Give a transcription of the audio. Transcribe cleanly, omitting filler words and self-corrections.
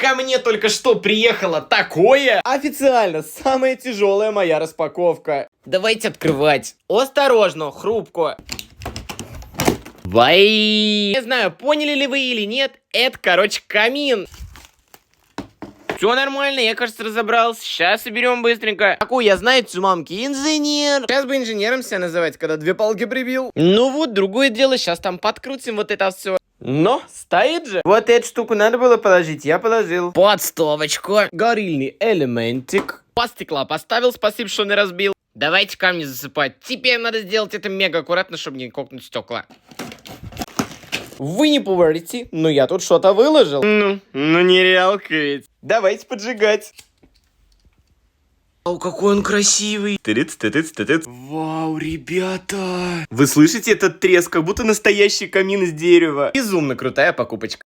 Ко мне только что приехало такое. Официально самая тяжелая моя распаковка. Давайте открывать. Осторожно, хрупко. Вай! Не знаю, поняли ли вы или нет, это, короче, камин. Все нормально, я, кажется, разобрался. Сейчас соберем быстренько. Какой я, знаете, у мамки инженер. Сейчас бы инженером себя называть, когда две палки прибил. Ну вот, другое дело, сейчас там подкрутим вот это все. Но стоит же. Вот эту штуку надо было положить, я положил. Подставочку. Горильный элементик. По стекла поставил, спасибо, что не разбил. Давайте камни засыпать. Теперь надо сделать это мега аккуратно, чтобы не кокнуть стекла. Вы не поверите, но я тут что-то выложил. Ну нереалка ведь. Давайте поджигать. Вау, какой он красивый. Тыц. Вау, ребята. Вы слышите этот треск, как будто настоящий камин из дерева. Безумно крутая покупочка.